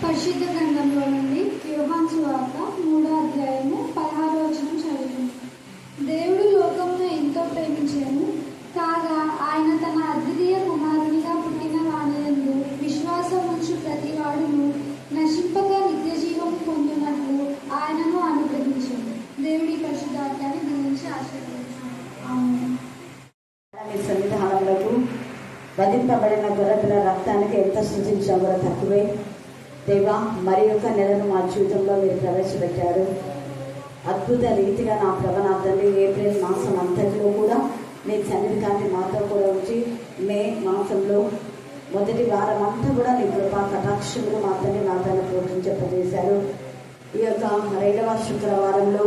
పరిశుద్ధ గ్రంథంలో నుండి యోహాను సువార్త 3వ అధ్యాయము 16వ వచనం చదువుతుంది. దేవుడు లోకమును ఎంతో ప్రేమించెను, కాగా ఆయన తన అద్వితీయ కుమారునిగా పుట్టిన వానియందు విశ్వాసముంచు ప్రతి వాడును నశింపక నిత్య జీవము పొందునట్లు ఆయనను అనుగ్రహించెను. దేవుడి పరిశుద్ధ వాక్యాన్ని దీవించి ఆశీర్వదించాను. ఆమేన్. సన్నిధానములకు వధింపబడిన గొర్రెల రక్తానికి ఎంత స్తుతించినా కూడా తక్కువే. దేవా, మరి యొక్క నెలను మా జీవితంలో మీరు ప్రవేశపెట్టారు. అద్భుత రీతిగా నా ప్రభనాథండి ఏప్రిల్ మాసం అంతటిలో కూడా మీ సన్నిధి కాంతి మాతో కూడా ఉంచి మే మాసంలో మొదటి వారం అంతా కూడా నీ కృపా కటాక్షములు మాత్రమే నాతను ప్రోత్సహింపజేశారు. ఈ యొక్క 2వ శుక్రవారంలో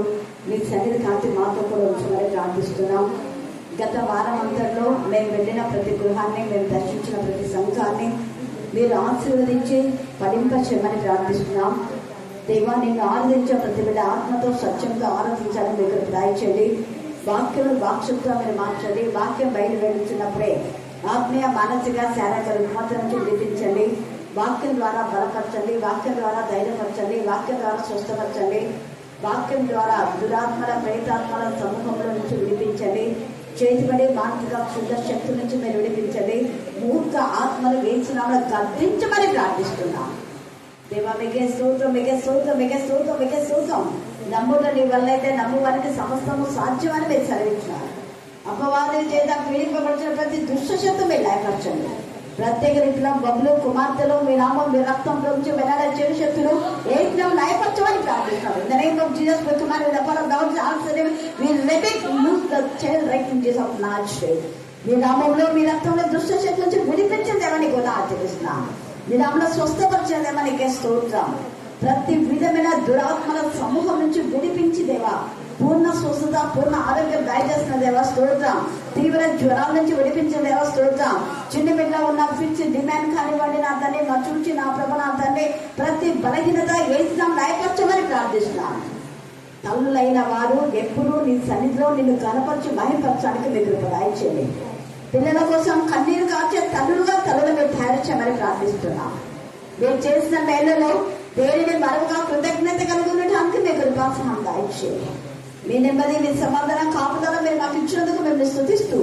మీ సన్నిధి కాంతి మాతో కూడా ఉంచమని ప్రార్థిస్తున్నాం. గత వారం అంతట్లో మేము వెళ్ళిన ప్రతి గృహాన్ని, మేము దర్శించిన ప్రతి సంఘాన్ని మీరు ఆశీర్వదించి పడింపచేయమని ప్రార్థిస్తున్నాం. దేవా, నిన్ను ఆరాధించే ప్రతి బిడ్డ ఆత్మతో స్వచ్ఛంగా ఆరాధించాలని మీకు దయచేయండి. వాక్యం వాక్శక్తిగా మీరు మార్చండి. వాక్యం బయలు వెళ్తున్నప్పుడే ఆత్మీయ మానసిక శారీరక రుగ్మత నుంచి విడిపించండి. వాక్యం ద్వారా బలపరచండి, వాక్యం ద్వారా ధైర్యపరచండి, వాక్యం ద్వారా స్వస్థపరచండి, వాక్యం ద్వారా దురాత్మల ప్రేతాత్మల సమూహంలో నుంచి విడిపించండి. చేతిపడి మానసిక శుద్ధ శక్తి నుంచి మీరు విడిపించండి. మూర్ఖ ఆత్మలు వేసినామని గర్దించమని ప్రార్థిస్తున్నాం. దేవా, మీకే స్తోత్రం, మీకే స్తోత్రం, మీకే స్తోత్రం, మీకే స్తోత్రం. నమ్ముట నీ వల్ల అయితే నమ్మువానికి సమస్తము సాధ్యమని మీరు సెలవించినారు. అపవాదుల చేత పీడింపబడిన ప్రతి దుష్టశక్తి మీరు లయపరచండి. ప్రత్యేక రీతిలో బబులు కుమార్తెలు మీ నామం మీ రక్తంలో నుంచి వెనక చెడు శక్తులు ఏకం నయపరచమని ప్రార్థిస్తారు. In the name of Jesus, we command with the power of God, we let it loose the child right in Jesus of Nazareth. మీ నామంలో మీ రక్తంలో దుష్ట శక్తి నుంచి విడిపించిందేమని కూడా ఆచరిస్తున్నాం. మీ నామంలో స్వస్థపరిచేదేమని స్తోత్రం. ప్రతి విధమైన దురాత్మల సమూహం నుంచి విడిపించి దేవా పూర్ణ స్వస్థత, పూర్ణ ఆరోగ్యం దయచేసిన దేవా స్తోత్రం. తీవ్ర జ్వరాల నుంచి విడిపించిన దేవా స్తోత్రం. చిన్న బిడ్డ ఉన్న ఫిక్స్ డిమాండ్ కానివ్వండి నా తండ్రి, మా చూచి నా ప్రభ నా తండ్రి, ప్రతి బలహీనత ఏసునాం లయపరచమని ప్రార్థిస్తున్నాను. తల్లులైన వారు ఎప్పుడూ నీ సన్నిధిలో నిన్ను కనపరిచి మహిమపరచడానికి మీకు దయచేయండి. పిల్లల కోసం కన్నీరు కాచే తల్లులుగా తల్లులు మీరు తయారు చేయమని ప్రార్థిస్తున్నాం. మీరు చేసిన మేళ్లలో దేనిని మరొక కృతజ్ఞత కలుగునడానికి మీకు కృపాసనం దయచేయండి. మీ నెమ్మది, మీ సమాధానం, కాపుదల మీరు మాకు ఇచ్చినందుకు మేము స్తుతిస్తూ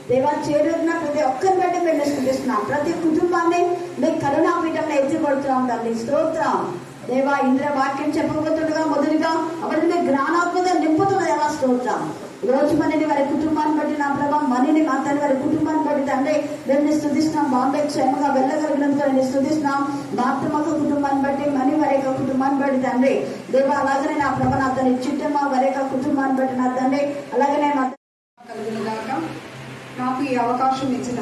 దేవా, చేరున్న ప్రతి ఒక్కరిని బట్టి మేము స్తుతిస్తున్నాం. ప్రతి కుటుంబాన్ని మీ కరుణాపీఠంలో ఎత్తిపడుతున్నాం తండ్రి స్తోత్రం. దేవా, ఇంద్ర వాక్యం చెప్పబోతుండగా మొదలుగా అవన్నీ మీ జ్ఞానాత్మత నింపుతున్న దేవా స్తోత్రం. రోజు మనని వారి కుటుంబాన్ని బట్టి నా ప్రభావం మనని మా తల్లి వారి కుటుంబాన్ని బట్టి తండ్రి మేము స్తుతిస్తున్నాం. బాంబే క్షేమంగా వెళ్ళగలిగినందుకు నేను స్తుతిస్తున్నాం. మాతృమక కుటుంబాన్ని బట్టి మని వారి యొక్క కుటుంబాన్ని బట్టి తండ్రి దేవా, అలాగనే నా ప్రభ నా తల్లి చిట్టమ్మ వారి యొక్క కుటుంబాన్ని బట్టి నా తండ్రి అలాగనే మా కలుగునుగాక. నాకు ఈ అవకాశం ఇచ్చిన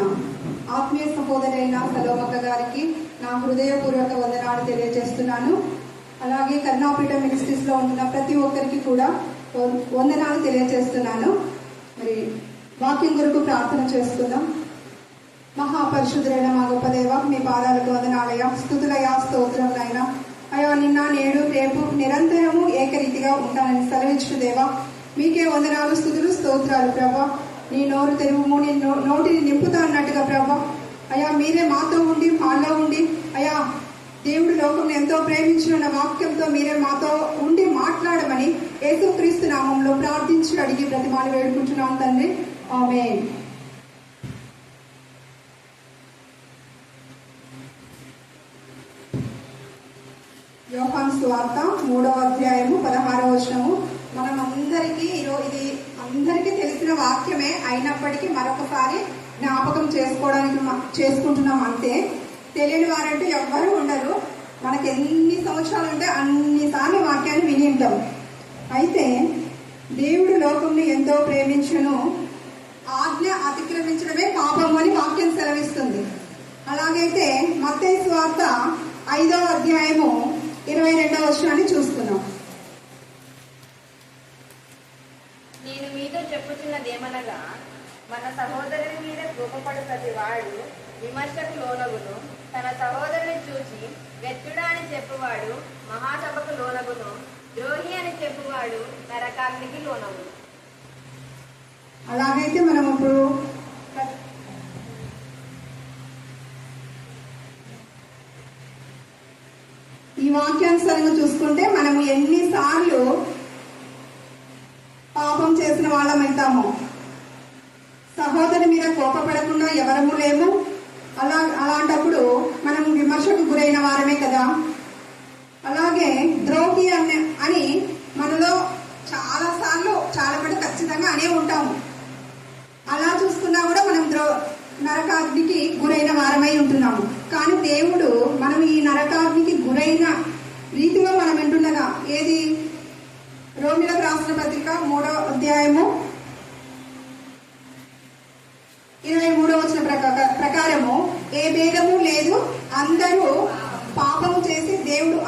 ఆత్మీయ సహోదరైన సలోమక్క గారికి నా హృదయపూర్వక వందనాలు తెలియజేస్తున్నాను. అలాగే కరుణాపీఠం మినిస్ట్రీస్ లో ఉన్న ప్రతి ఒక్కరికి కూడా వందనాలు తెలియజేస్తున్నాను. మరి వాక్యం కొరకు ప్రార్థన చేసుకుందాం. మహాపరిశుద్ధులైన మా గొప్ప దేవ, మీ పాదాలకు వందనాలయ, స్తుతులయ, స్తోత్రములైన అయ్యా, నిన్న నేడు రేపు నిరంతరము ఏకరీతిగా ఉంటానని సెలవిచ్చు దేవా, మీకే వందనాలు, స్తుతులు, స్తోత్రాలు ప్రభా. నీ నోరు తెరువుము, నీ నోటిని నింపుతా అన్నట్టుగా ప్రభా అయ్యా, మీరే మాతో ఉండి మాలో ఉండి అయ్యా, దేవుడు లోకం ఎంతో ప్రేమించిన వాక్యంతో మీరే మాతో ఉండి మాట్లాడమని యేసుక్రీస్తు నామంలో ప్రార్థించి అడిగి ప్రతిమాలు వేడుకుంటున్నాం తండ్రి, ఆమేన్. యోహాను సువార్త 3వ అధ్యాయము 16వ వచనము. మనం అందరికీ ఇది అందరికీ తెలిసిన వాక్యమే అయినప్పటికీ మరొకసారి జ్ఞాపకం చేసుకుంటున్నాం అంతే. తెలియని వారంటే ఎవ్వరూ ఉండరు. మనకి ఎన్ని సంవత్సరాలు ఉంటే అన్నిసార్లు వాక్యాన్ని విని ఉంటాం. అయితే దేవుడు లోకంని ఎంతో ప్రేమించును, ఆజ్ఞ అతిక్రమించడమే పాపం అని వాక్యం సెలవిస్తుంది. అలాగైతే మత్తయి సువార్త 5వ అధ్యాయము 22వ వచనాన్ని చూస్తున్నాం. నేను మీతో చెప్పుచున్నదేమనగా, మన సహోదరుని మీద కోపపడు ప్రతి వాడు విమర్శకు లోనగును, తన సహోదరుని చూచి వ్యర్థుడా అని చెప్పువాడు మహాసభకు లోనగును, ద్రోహి అని చెప్పువాడు నరకాగ్నికి లోనగును. అలాగైతే మనం ఇప్పుడు వాక్యానుసారంగా చూసుకుంటే మనము ఎన్నిసార్లు పాపం చేసిన వాళ్ళం అవుతాము. సహోదరు మీద కోపపడకుండా ఎవరము లేము. అలాంటప్పుడు మనం విమర్శకు గురైన వారమే కదా. అలాగే ద్రోహి అని మనలో చాలా సార్లు చాలా పడి ఖచ్చితంగా అనే ఉంటాము. అలా చూసుకున్నా కూడా మనం నరకాగ్నికి గురైన వారమై ఉంటున్నాము. కానీ దేవుడు మనం ఈ నరకాగ్నికి గురైన రీతిలో మనం వింటుండగా ఏది రోమిలకు రాసిన పత్రిక 3వ అధ్యాయము 23వ వచనం ప్రకారము ఏ భేదము లేదు, అందరూ పాపము చేసి దేవుడు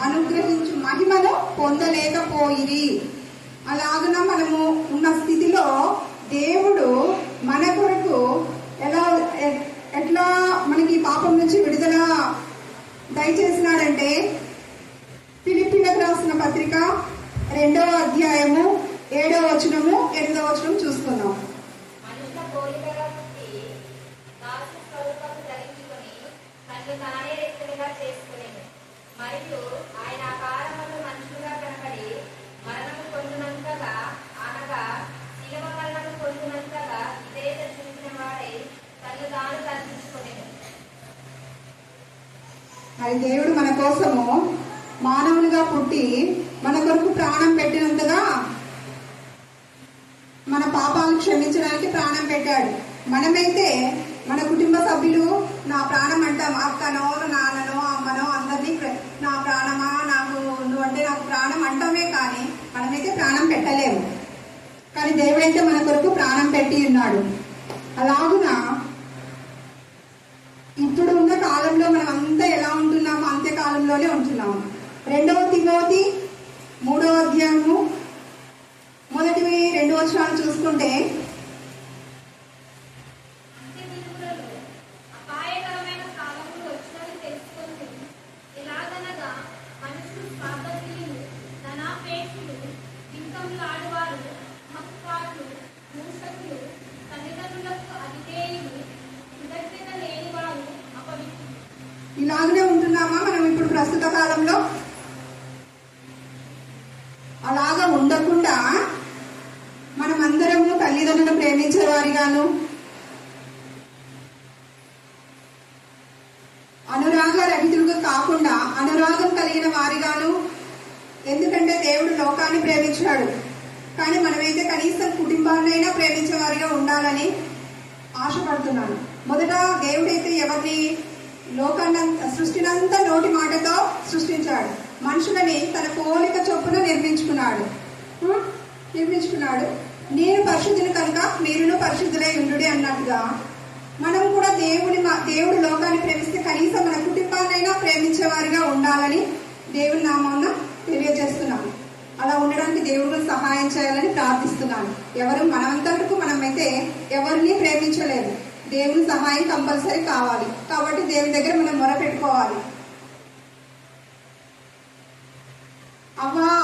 అనుగ్రహించు మహిమను పొందలేకపోయిరి. అలాగున మనము ఉన్న స్థితిలో దేవుడు మన కొరకు ఎట్లా మనకి పాపం నుంచి విడుదల దయచేసినాడంటే ఫిలిప్పీలకు రాసిన పత్రిక 2వ అధ్యాయము 7వ వచనము 8వ వచనం చూసుకుందాం. మరియు ఆయన ఆకారమును మనుషులుగా కనపడి మరణము పొందినంతగా అనగా శిలువ మరణము పొందినంతగా విధేయత చూపిన వాడై తను తాను తగ్గించుకునేది. మరి దేవుడు మన కోసము మానవులుగా పుట్టి మన కొరకు ప్రాణం పెట్టినంతగా మన పాపాలు క్షమించడానికి ప్రాణం పెట్టాడు. మనమైతే మన కుటుంబ సభ్యులు నా ప్రాణం అంటాం, అక్కనో నాన్ననో అమ్మనో అందరినీ నా ప్రాణమా నాకు నువ్వంటే నాకు ప్రాణం అంటామే, కానీ మనమైతే ప్రాణం పెట్టలేము. కానీ దేవుడైతే మన కొరకు ప్రాణం పెట్టి ఉన్నాడు. అలాగున ఇప్పుడు ఉన్న కాలంలో మనం అంతా ఎలా ఉంటున్నామో అంత్యకాలంలోనే ఉంటున్నాము. 2వ తిమోతి 3వ అధ్యాయము 1-2 వచనాలు చూసుకుంటే ఇలాగనే ఉంటున్నామా మనం ఇప్పుడు ప్రస్తుత కాలంలో? అలాగా ఉండకుండా మనమందరము తల్లిదండ్రులను ప్రేమించేవారిగాను, అనురాగ రహితులుగా కాకుండా అనురాగం కలిగిన వారిగాను, ఎందుకంటే దేవుడు లోకాన్ని ప్రేమించాడు, కానీ మనమైతే కనీసం కుటుంబాన్నైనా ప్రేమించే వారిగా ఉండాలని ఆశపడుతున్నాను. మొదట దేవుడైతే ఎవరిని సృష్టినంతా నోటి మాటతో సృష్టించాడు. మనుషులని తన పోలిక చొప్పున నిర్మించుకున్నాడు. నేను పరిశుద్ధుని కనుక మీరును పరిశుద్ధులై ఉండుడి అన్నట్టుగా మనం కూడా దేవుడు లోకాన్ని ప్రేమిస్తే కనీసం మన కుటుంబాన్నైనా ప్రేమించేవారిగా ఉండాలని దేవుని నామాన తెలియజేస్తున్నాను. అలా ఉండడానికి దేవుడు సహాయం చేయాలని ప్రార్థిస్తున్నాను. మనంతటికు మనమైతే ఎవరిని ప్రేమించలేదు. దేవుని సహాయం కంపల్సరీ కావాలి. కాబట్టి దేవుని దగ్గర మనం మొరపెట్టుకోవాలి.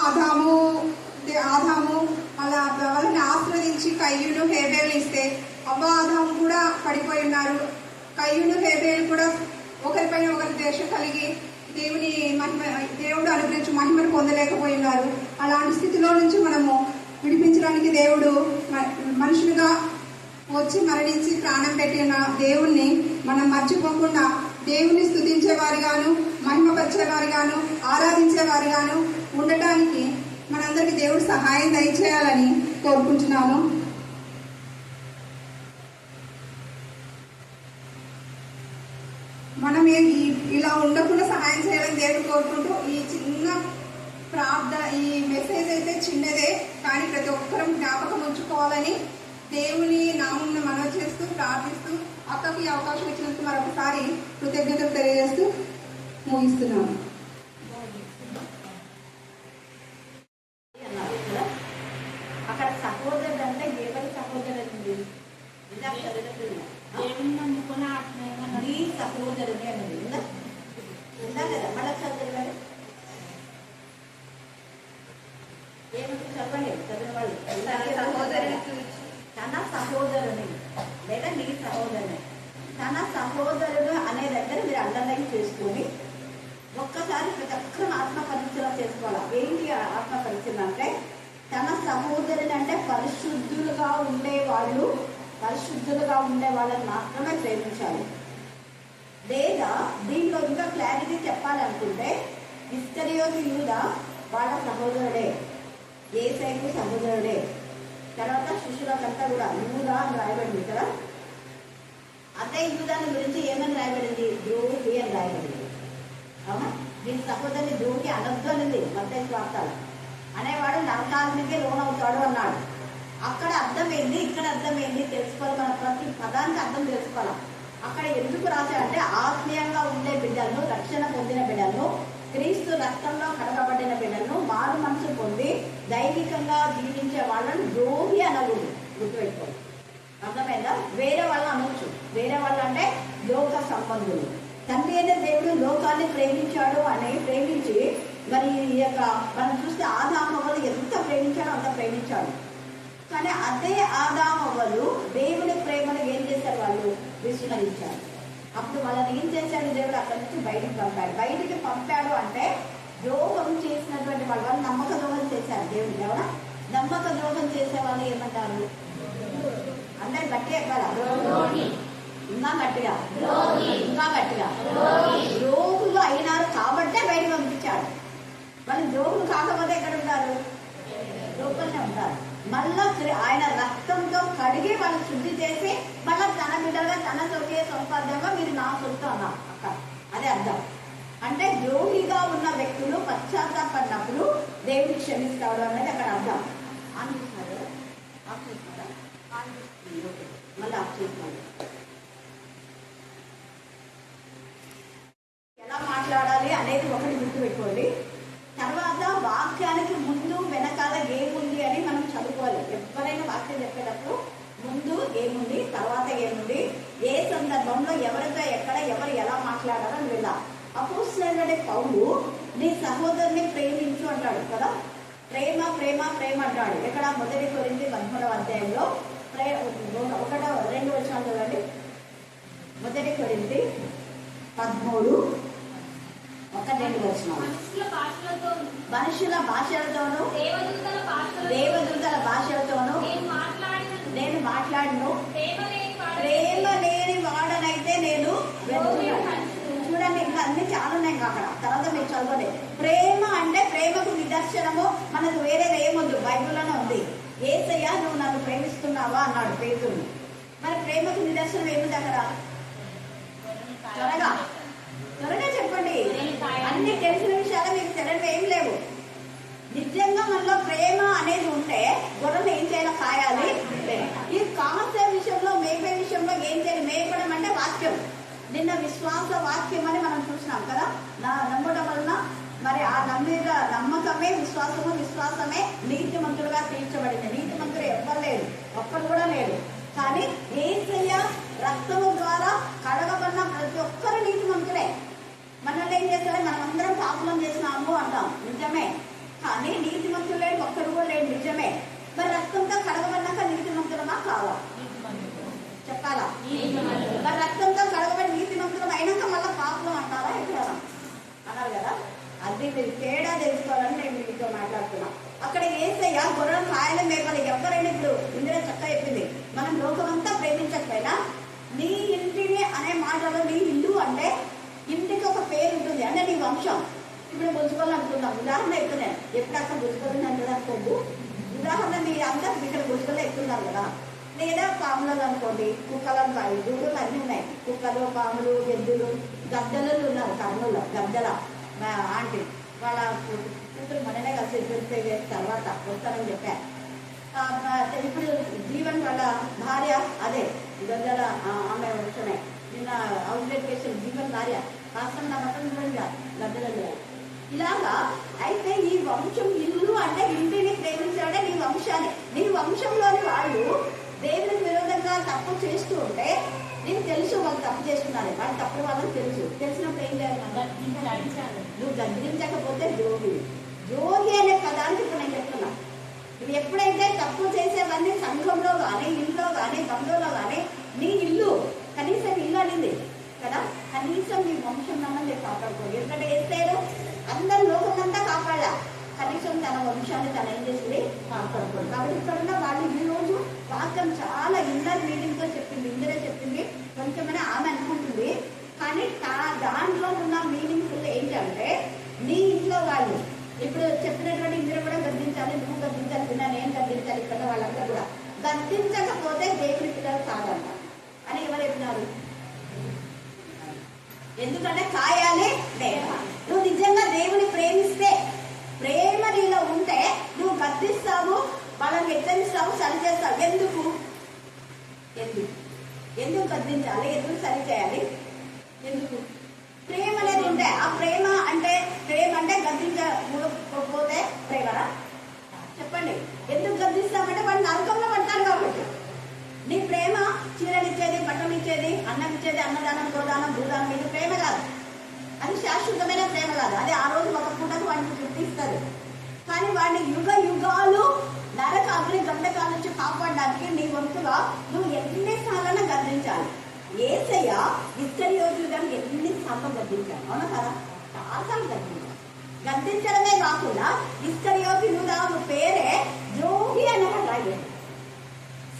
ఆదాము అలా వాళ్ళని ఆశ్రదించి కయ్యూను హేబేలు ఇస్తే ఆదాము కూడా పడిపోయి ఉన్నారు. కయ్యూను హేబేలు కూడా ఒకరిపైన ఒకరి ద్వేషం కలిగి దేవుడు అనుగ్రహించి మహిమను పొందలేకపోయి ఉన్నారు. అలాంటి స్థితిలో నుంచి మనము విడిపించడానికి దేవుడు మనుషులుగా వచ్చి మరణించి ప్రాణం పెట్టిన దేవుణ్ణి మనం మర్చిపోకుండా దేవుని స్తుతించేవారిగాను, మహిమపరిచేవారిగాను, ఆరాధించేవారిగాను ఉండటానికి మనందరికీ దేవుడు సహాయం దయచేయాలని కోరుకుంటున్నాను. మనం ఇలా ఉండకుండా సహాయం చేయాలని దేవుడు కోరుకుంటూ ఈ చిన్న ఈ మెసేజ్ అయితే చిన్నదే, కానీ ప్రతి ఒక్కరం జ్ఞాపకం ఉంచుకోవాలని దేవుని నామం మనవి చేస్తూ ప్రార్థిస్తూ అక్కకి అవకాశం ఇచ్చినందుకు మరొకసారి కృతజ్ఞతలు తెలియజేస్తూ ముగిస్తున్నాను. అక్కడ సహోదరుడు అంటే ఎవరి సహోదరుడు? నీ సహోదరుని అన్నది ఉందా కదా? మళ్ళీ చదువు ఏమిటి చదవలేదు చదివిన వాళ్ళు తన సహోదరుని లేదా నీ సహోదరుని. తన సహోదరుడు అనే దగ్గర మీరు అండర్లైన్ చేసుకొని ఒక్కసారి ప్రతి ఒక్కరూ ఆత్మ పరిచయం చేసుకోవాలి. ఏంటి ఆత్మ పరిచయం అంటే తన సహోదరుని అంటే పరిశుద్ధులుగా ఉండే వాళ్ళని మాత్రమే ప్రేమించాలి. లేదా దీంట్లో ఇంకా క్లారిటీ చెప్పాలనుకుంటే ఇస్కరియోతు యూదా వాళ్ళ సహోదరుడే, యేసయ్యకు సహోదరుడే. తర్వాత శిష్యులకంతా కూడా యూదా అని రాయబడింది కదా. అదే యూదాని గురించి ఏమని రాయబడింది? ద్రోహి అని రాయబడింది. అవునా? దీని సహోదరుని ద్రోహి అనొద్దు అనేది మత్తయి వార్తలు. అనేవాడు నరకాగ్నికి లోనవుతాడు అన్నాడు. అక్కడ అర్థమైంది, ఇక్కడ అర్థమైంది తెలుసుకోవాలి. మన ప్రతి పదానికి అర్థం తెలుసుకోవాలి. అక్కడ ఎందుకు రాశాడంటే ఆత్మీయంగా ఉండే బిడ్డలను, రక్షణ పొందిన బిడ్డలను, క్రీస్తు రక్తంలో కడగబడిన బిడ్డలను, మారు మనసు పొంది దైవికంగా జీవించే వాళ్ళని ద్రోహి అనకూడదు. గుర్తుపెట్టుకోండి. అర్థమైందా? వేరే వాళ్ళు అనొచ్చు. వేరే వాళ్ళు అంటే లోక సంబంధులు. తండ్రి అయిన దేవుడు లోకాన్ని ప్రేమించి మరి ఈ యొక్క మనం చూస్తే ఆదామవ్వలు ఎంత ప్రేమించాడో అంత ప్రేమించాడు. కానీ అదే ఆదామవ్వలు దేవుని ప్రేమను ఏం చేశారు? వాళ్ళు విస్మరించారు. అప్పుడు వాళ్ళని ఏం చేశాడు? దేవుడు అక్కడి నుంచి బయటికి పంపాడు అంటే ద్రోహం చేసినటువంటి వాళ్ళు నమ్మక ద్రోహం చేశారు. దేవుడు ఎవరా? నమ్మక ద్రోహం చేసే వాళ్ళు ఏమంటారు? అందరు గట్టిగా ఎక్కాల, ఇంకా గట్టిగా ద్రోహులు అయినారు కాబట్టే బయటకు పంపించాడు. వాళ్ళు ద్రోహులు కాకపోతే ఎక్కడ ఉంటారు? లోపలనే ఉంటారు. మళ్ళా ఆయన రక్తంతో కడిగి వాళ్ళు శుద్ధి చేసి మళ్ళా తన బిడ్డలుగా తన స్వకీయ సంపాద్యంగా మీరు నా సొత్తు అన్నారు. అక్కడ అదే అర్థం. అంటే ద్రోహిగా ఉన్న వ్యక్తులు పశ్చాత్తాపడినప్పుడు దేవుడు క్షమిస్తాడు అనేది అక్కడ అర్థం. మళ్ళీ ఎలా మాట్లాడాలి అనేది ఒకటి గుర్తుపెట్టుకోండి. తర్వాత వాక్యానికి ముందు వెనకాల ఏముంది అని మనం చదువుకోవాలి. ఎవరైనా వాక్యం చెప్పేటప్పుడు ముందు ఏముంది, తర్వాత ఏముంది, ఏ సందర్భంలో ఎవరితో ఎక్కడ ఎవరు ఎలా మాట్లాడాలని వెళ్ళాలి. అపోస్తలుడైన పౌలు నీ సహోదరుని ప్రేమించు అంటాడు కదా. ప్రేమ ప్రేమ ప్రేమ అంటాడు. ఎక్కడ? 1 కొరింథీ 13వ అధ్యాయంలో 1-2 వచనాలు చూడండి. 1 కొరింథీ 13:1-2 వచనాలు. మనుషుల భాషలతోనూ దేవదూతల భాషలతోనూ నేను మాట్లాడను, ప్రేమ లేని వాడనైతే నేను వెళ్తున్నాను. చూడండి, ఇంకా అన్ని చాలా ఉన్నాయి అక్కడ. తర్వాత మీరు చదవండి. ప్రేమ అంటే ప్రేమకు నిదర్శనము మనకు వేరేగా ఏముంది? బైబిల్లోనే ఉంది. యేసయ్య నువ్వు నన్ను ప్రేమిస్తున్నావా అన్నాడు పేతురుని. మరి ప్రేమకు నిదర్శనం ఏముంది అక్కడ? త్వరగా చెప్పండి. అన్ని తెలిసిన విషయాలు మీకు తెలియదు ఏం లేవు. నిజంగా మనలో ప్రేమ అనేది ఉంటే గొర్రెలు ఏం చేయాలో కాయాలి. ఈ కాసే విషయంలో, మేపే విషయంలో ఏం చేయాలి? మేపడం అంటే వాక్యం. నిన్న విశ్వాస వాక్యం అని మనం చూసినాం కదా. నమ్మడం వలన మరి ఆ నమ్మకమే విశ్వాసము, విశ్వాసమే నీతిమంతుడుగా తీర్చబడింది. నీతిమంతుడు ఎవ్వరు లేడు, ఒక్కరు కూడా లేడు. కానీ యేసయ్య రక్తము ద్వారా కడగబడిన ప్రతి ఒక్కరు నీతిమంతుడే. మనల్ని ఏం చేస్తారో మనం అందరం పాపం చేసినాము అంటాం, నిజమే. కానీ నీతిమంతులు లేడు, ఒక్కడు కూడా లేడు, నిజమే. మరి రక్తంతో కడగబడినాక నీతిమంతులమా కావా? చెప్పాలా? మరి రక్తంతో కడగబడి నీతిమంతులం అయినాక మళ్ళీ పాపం అంటారా? ఎక్కడ అన్నారు కదా. అది మీరు తేడా తెలుసుకోవాలని నేను మీతో మాట్లాడుతున్నా. అక్కడ యేసయ్య గొర్రెల కాయల మేపలు. ఎవరైనా ఇప్పుడు ఇందులో చక్క చెప్పింది, మనం లోకమంతా ప్రేమించకపోయినా నీ ఇంటిని అనే మాటలో నీ ఇల్లు అంటే ఇంటికి ఒక పేరు ఉంటుంది, అంటే నీ వంశం. ఇప్పుడు గుంజుకోవాలనుకున్నాం, ఉదాహరణ ఎక్కుతున్నాను. ఎప్పుడు అక్కడ గుంజుకోవాలని అనుకోద్దు. ఉదాహరణ మీరు అందరూ ఇక్కడ గుంజుకోలే ఎక్కుతున్నారు కదా. లేదా పాములు అనుకోండి, కుక్కలు అనుకోండి, దూడలు అన్నీ ఉన్నాయి. కుక్కలు, పాములు, ఎద్దులు, గద్దలు ఉన్నారు. కర్నూలు గద్దల ఆంటీ వాళ్ళ కూతురు మననే కలిసి ఎదురు తర్వాత వస్తారని చెప్పారు. ఇప్పుడు జీవన్ వాళ్ళ భార్య అదే గద్దల ఆమె వచ్చాయి. నిన్న అవుట్లెట్ చేసిన జీవన్ భార్య కాస్త నా మతం గద్దల. ఇలాగా అయితే ఈ వంశం ఇల్లు అంటే ఇంటిని ప్రేమించాడే నీ వంశాన్ని. నీ వంశంలోని వాళ్ళు దేవునికి విరోధంగా తప్పు చేస్తూ ఉంటే నీకు తెలుసు వాళ్ళు తప్పు చేస్తున్నారు, వాళ్ళు తప్పు వాళ్ళకి తెలిసినప్పుడు ఏం చేయాలి? నువ్వు గద్దించకపోతే ద్రోహి అనే పదానికి ఇప్పుడు నేను చెప్తున్నా. నువ్వు ఎప్పుడైతే తప్పు చేసేవన్నీ సంఘంలో కానీ, ఇంట్లో కానీ, బంధువులో కానీ, నీ ఇల్లు కనీసం ఇల్లు అనింది కదా, కనీసం నీ వంశం నన్న మీరు కాపాడుకోండి. ఎందుకంటే ఎస్ఐలో తను ఏం చేసింది కాపాడుకోండి. కాబట్టి ఇక్కడ ఉన్న వాళ్ళు ఈ రోజు వాక్యం చాలా ఇన్నర్ మీనింగ్ తో చెప్పింది, ఇందిరే చెప్పింది, కొంచెమైనా ఆమె అనుకుంటుంది. కానీ దాంట్లో ఉన్న మీనింగ్ఫుల్ ఏంటంటే నీ ఇంట్లో వాళ్ళు ఇప్పుడు చెప్పినటువంటి ఇందిర కూడా గద్దించాలి, నువ్వు గద్దించాలి, పిల్ల నేను గద్దించాలి, ఇక్కడ వాళ్ళంతా కూడా గద్దించకపోతే దేవుని పిల్లలు కాదంట అని ఎవరు చెప్పినారు? ఎందుకంటే కాయాలి లేదా? నువ్వు నిజంగా దేవుని ప్రేమిస్తే, ప్రేమ నీలో ఉంటే నువ్వు గద్దిస్తావు, వాళ్ళని హెచ్చరిస్తావు, సరి చేస్తావు. ఎందుకు ఎందుకు గద్దించాలి? ఎందుకు సరి చేయాలి? ఎందుకు? ప్రేమ అనేది ఉంటే, ఆ ప్రేమ అంటే గద్దించకపోతే ప్రేమరా? చెప్పండి. ఎందుకు గద్దిస్తామంటే వాడు నరకంలో పడతారు కాబట్టి. నీ ప్రేమ చీరనిచ్చేది, బట్టలు ఇచ్చేది, అన్నం ఇచ్చేది, అన్నదానం, గోదానం, భూదానం, ఇది ప్రేమ కాదు. అది శాశ్వతమైన ప్రేమ కాదు. అది ఆ రోజు ఒక పూటకు వాడిని గుర్తిస్తారు. కానీ వాడిని యుగ యుగాలు నరక అగ్ని గంధకాల నుంచి కాపాడడానికి నీ వంతుగా నువ్వు ఎన్నిసార్లు గద్దించాలి. యేసయ్య ఇస్కరియోతులను ఎన్నిసార్లు గద్దించాలి? అవునా కదా? చాలాసార్లు గద్దించాలి. గద్దించడమే కాకుండా ఇస్కరియోతులుగా పేరే ద్రోహి అని రాయండి.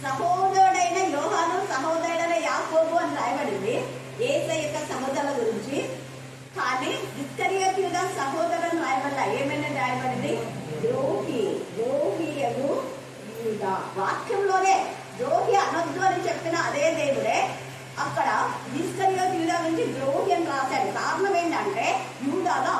సహోదరుడైన యోహాను, సహోదరుడైన యాకోబు అని రాయబడింది యేసయ్య యొక్క సహోదరుల గురించి. కానీ ఇస్కరియోతులుగా సహోదరులను రాయబడలా. ఏమైనా రాయబడింది? ద్రోహియగు యూదా. వాక్యంలోనే ద్రోహి అనొద్దు అని చెప్పిన అదే దేవుడే అక్కడ ఇస్కరియోతు యూదా నుంచి ద్రోహి అని రాశాడు. కారణం ఏంటంటే యూదాలో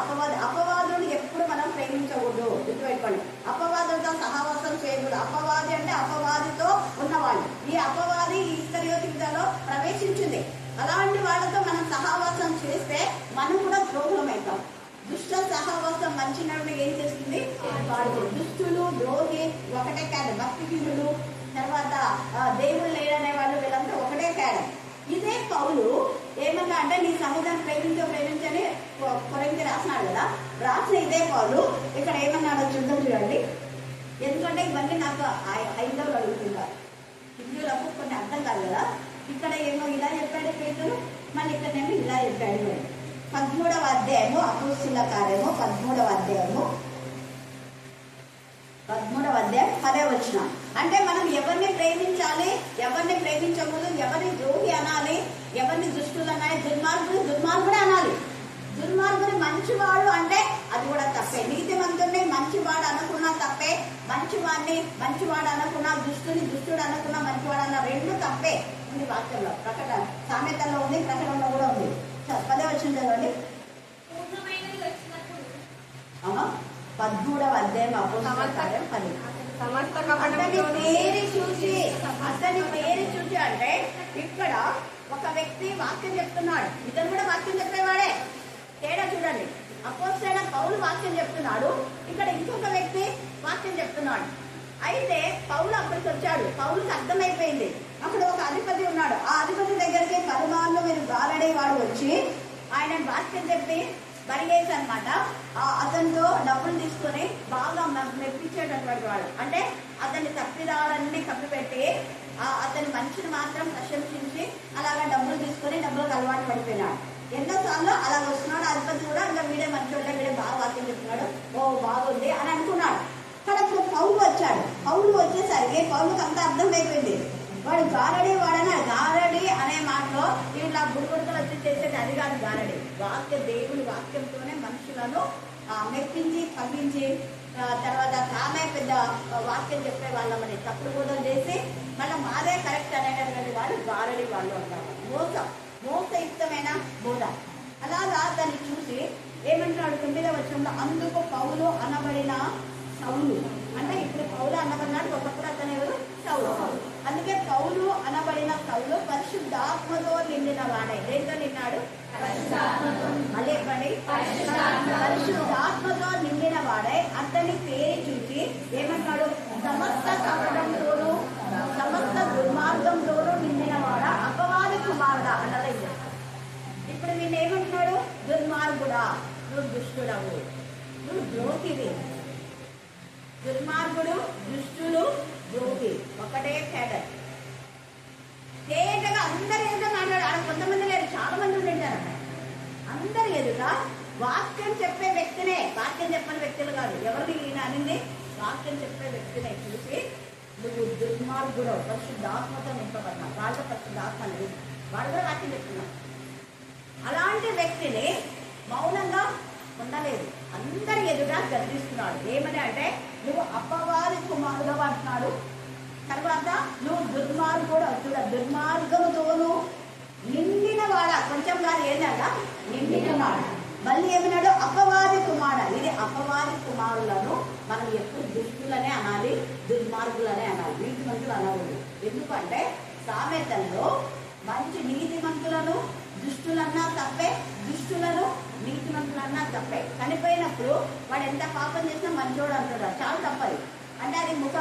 అపవాదుని ఎప్పుడు మనం ప్రేమించకూడదు. గుర్తుపెట్టుకోండి. అపవాదులతో సహవాసం చేయకూడదు. అపవాది అంటే అపవాదితో ఉన్నవాళ్ళు. ఈ అపవాది ఇస్కరియోతు యూదాలో ప్రవేశించింది. అలాంటి వాళ్ళతో మనం సహవాసం చేస్తే మనం కూడా ద్రోహులం అవుతాం. దుష్ట సహవాసం మంచి నడుము ఏం చేస్తుంది? దుష్టులు, ద్రోహి ఒకటే కాదు. భక్తిహీనులు, తర్వాత దేవుడు లేడనే వాళ్ళు, వీళ్ళంతా ఒకటే కాదు. ఇదే పౌలు ఏమన్నా అంటే నీ సముదాన్ని ప్రేమించని కొరింథీ రాసినాడు కదా. రాసిన ఇదే పౌలు ఇక్కడ ఏమన్నాడో చూడండి. ఎందుకంటే ఇవన్నీ నాకు హైందవులు అడుగుతున్నారు. హిందువులకు కొన్ని అర్థం కాదు కదా. ఇక్కడ ఏమో ఇలా చెప్పాడు పేతురు, మళ్ళీ ఇక్కడేమో ఇలా చెప్పాడు. 13వ అధ్యాయము అపోస్తుల కార్యము 13వ అధ్యాయం 10వ వచనం. అంటే మనం ఎవరిని ప్రేమించాలి, ఎవరిని ప్రేమించకూడదు, ఎవరిని ద్రోహి అనాలి, ఎవరిని దుష్టులు అనాలి, దుర్మార్గుడు అనాలి. దుర్మార్గుడు మంచివాడు అంటే అది కూడా తప్పే. నీతిమంతుడిని మంచివాడు అనుకున్నా తప్పే, మంచివాడు అనుకున్నా, దుష్టుడు అనుకున్నా మంచివాడు అన్న రెండు తప్పే ఉంది వాక్యంలో. ప్రకటన సామెతల్లో ఉంది, ప్రకటనలో కూడా ఉంది. 10వ వచనం చదవండి. 13వ అధ్యాయం అపోస్తుల కార్యం 10. అతని పేరు చూసి అంటే ఇక్కడ ఒక వ్యక్తి వాక్యం చెప్తున్నాడు, ఇతను కూడా వాక్యం చెప్పేవాడే. తేడా చూడండి. అపోస్తలుడైన పౌలు వాక్యం చెప్తున్నాడు, ఇక్కడ ఇంకొక వ్యక్తి వాక్యం చెప్తున్నాడు. అయితే పౌలు అక్కడికి వచ్చాడు. పౌలుకి అర్థమైపోయింది అక్కడ ఒక అధిపతి ఉన్నాడు. ఆ అధిపతి దగ్గరికి పరమాల్లో మీరు గారడే వాడు వచ్చి ఆయన వాక్యం చెప్పి బరిగేసి అనమాట అతనితో డబ్బులు తీసుకొని బాగా మెప్పించేటటువంటి వాడు. అంటే అతని తప్పిదాలన్నీ కప్పిపెట్టి అతని మనిషిని మాత్రం ప్రశంసించి అలాగా డబ్బులు తీసుకొని డబ్బులకు అలవాటు పడిపోయినాడు. ఎన్నోసార్లు అలా వస్తున్నాడు. అధిపతి కూడా ఇంకా వీడే మంచోళ్ళే, వీడే బాగా వాక్యం చెప్తున్నాడు, ఓ బాగుంది అని అనుకున్నాడు. కానీ అప్పుడు పౌలు వచ్చాడు. పౌలు వచ్చేసరికి పౌలుకి అంతా అర్థం అయిపోయింది. వాడు గారడి గారడి అనే మాటలో ఇట్లా బుడుగుడుకలు వచ్చి చేసేది అది కాదు. గారడి దేవుని వాక్యంతోనే మనుషులను మెప్పించి పంపించి తర్వాత తామే పెద్ద వాక్యం చెప్పే వాళ్ళమని తప్పుడు బోధలు చేసి మళ్ళీ మాదే కరెక్ట్ అనేటటువంటి వాళ్ళు గారడి వాళ్ళు అంటారు. మోసయుక్తమైన బోధ. అలాగా దాన్ని చూసి ఏమంటాడు 9వ వచనంలో, అందుకు పౌలు అనబడిన సౌలు. అంటే ఇప్పుడు పౌలు అనబడినాడు, ఒకప్పుడు అతను ఎవరు? సౌలు. అందుకే పౌలు అనబడిన సౌలు పరిశుద్ధాత్మతో నిండిన వాడే. దేంతో నిన్నాడు? మళ్ళీ చెప్పండి. పరిశుద్ధాత్మతో నిండిన వాడే. అతని పేరు చూసి ఏమంటాడు? సమస్త కపటంతోనూ సమస్త దుర్మార్గంతోనూ నిండిన వాడ, అపవాది కుమారుడా అన్నది. ఇప్పుడు వీళ్ళు ఏమంటున్నాడు? దుర్మార్గుడా, నువ్వు దుష్టుడవు, నువ్వు ద్రోహివి. దుర్మార్గుడు, దుష్టులు, ద్రోహి ఒకటే కేటర్. తేటగా అందరి ఎదుట మాట్లాడు. ఆడ కొంతమంది లేరు, చాలా మంది ఉంటారు. అందరి ఎదుట వాక్యం చెప్పే వ్యక్తినే, వాక్యం చెప్పని వ్యక్తులు కాదు. ఎవరిని ఈయన అనింది? వాక్యం చెప్పే వ్యక్తిని చూసి నువ్వు దుర్మార్గుడు, పరిశుద్ధాత్మతో నింపబడినావు, వాళ్ళతో పరిశుద్ధాత్మ లేదు, వాడు కూడా వాక్యం చెప్తున్నావు. అలాంటి వ్యక్తిని మౌనంగా ఉండలేదు, అందరి ఎదురుగా గర్దిస్తున్నాడు. ఏమని అంటే నువ్వు అపవాది కుమారుడు అంటున్నాడు. తర్వాత నువ్వు దుర్మార్గుడు, దుర్మార్గముతోను నిండిన వాడ, కొంచెం కాదు ఏంటంట నిండిన వాడ. మళ్ళీ ఏమన్నాడు అపవాది కుమారుడు. ఇది అపవాది కుమారులను మనం ఎప్పుడు దుష్టులనే అనాలి, దుర్మార్గులనే అనాలి, నీతిమంతులు అనకూడదు. ఎందుకంటే సామెతల్లో మంచి నీతిమంతులను దుష్టులన్నా తప్పే, దుష్టులను నీతిమంతులన్నా తప్పే. చనిపోయినప్పుడు వాడు ఎంత పాపం చేసినా మంచోడు అంటాడు, చాలా తప్పది. అంటే అది ముఖ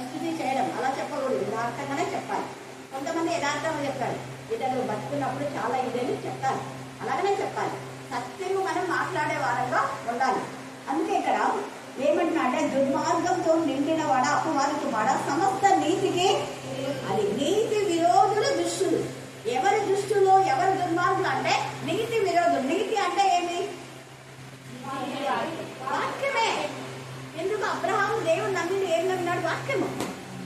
స్థుతి చేయడం అలా చెప్పకూడదు, యథార్థంగానే చెప్పాలి. కొంతమంది యథార్థంగా చెప్తారు, ఇతను బతుకున్నప్పుడు చాలా ఇదేని చెప్తారు, అలాగనే చెప్పాలి. సత్యము మనం మాట్లాడే వారంగా ఉండాలి. అందుకే ఇక్కడ ఏమంటున్నా అంటే దుర్మార్గంతో నిండిన వాడ, అపవాదికి వాడ, సమస్త నీతికి అది నీతి విరోధులు దుష్టులు. ఎవరి దుష్టులు, ఎవరి దుర్మార్గులు అంటే నీతి విరోధులు. నీతి అంటే ఏంటి? వాక్యమే. ఎందుకు అబ్రహాము దేవుడు నమ్మింది, ఏం నమ్మినాడు? వాక్యము.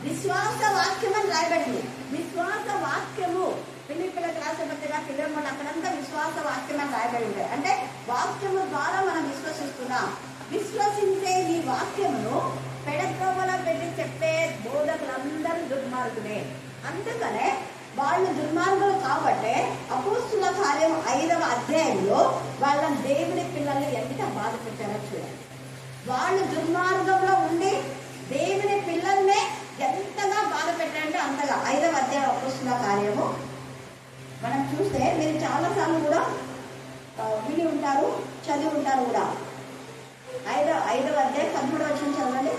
విశ్వాస వాక్యం అని రాయబడింది. విశ్వాస వాక్యము ఫిలిప్పీలకు రాసిన పత్రిక, ఫిలిప్పీలు అక్కడంతా విశ్వాస వాక్యం అని రాయబడి ఉంటాయి. అంటే వాక్యము ద్వారా మనం విశ్వసిస్తున్నాం. విశ్వసించే ఈ వాక్యమును పెడత్రోవలో పెట్టి చెప్పే బోధకులందరూ దుర్మార్గులే. అందుకనే వాళ్ళు దుర్మార్గులు కాబట్టే అపోస్తుల కార్యం 5వ అధ్యాయంలో వాళ్ళ దేవుని పిల్లల్ని ఎంత బాధ పెట్టారో చూడండి. వాళ్ళు దుర్మార్గంలో ఉండి దేవుని పిల్లల్నే ఎంతగా బాధ పెట్టారంటే అంతగా. 5వ అధ్యాయం అపోస్తుల కార్యము మనం చూస్తే మీరు చాలాసార్లు కూడా విని ఉంటారు, చదివి ఉంటారు కూడా. 5వ అధ్యాయం 13వ వచనం చదవండి.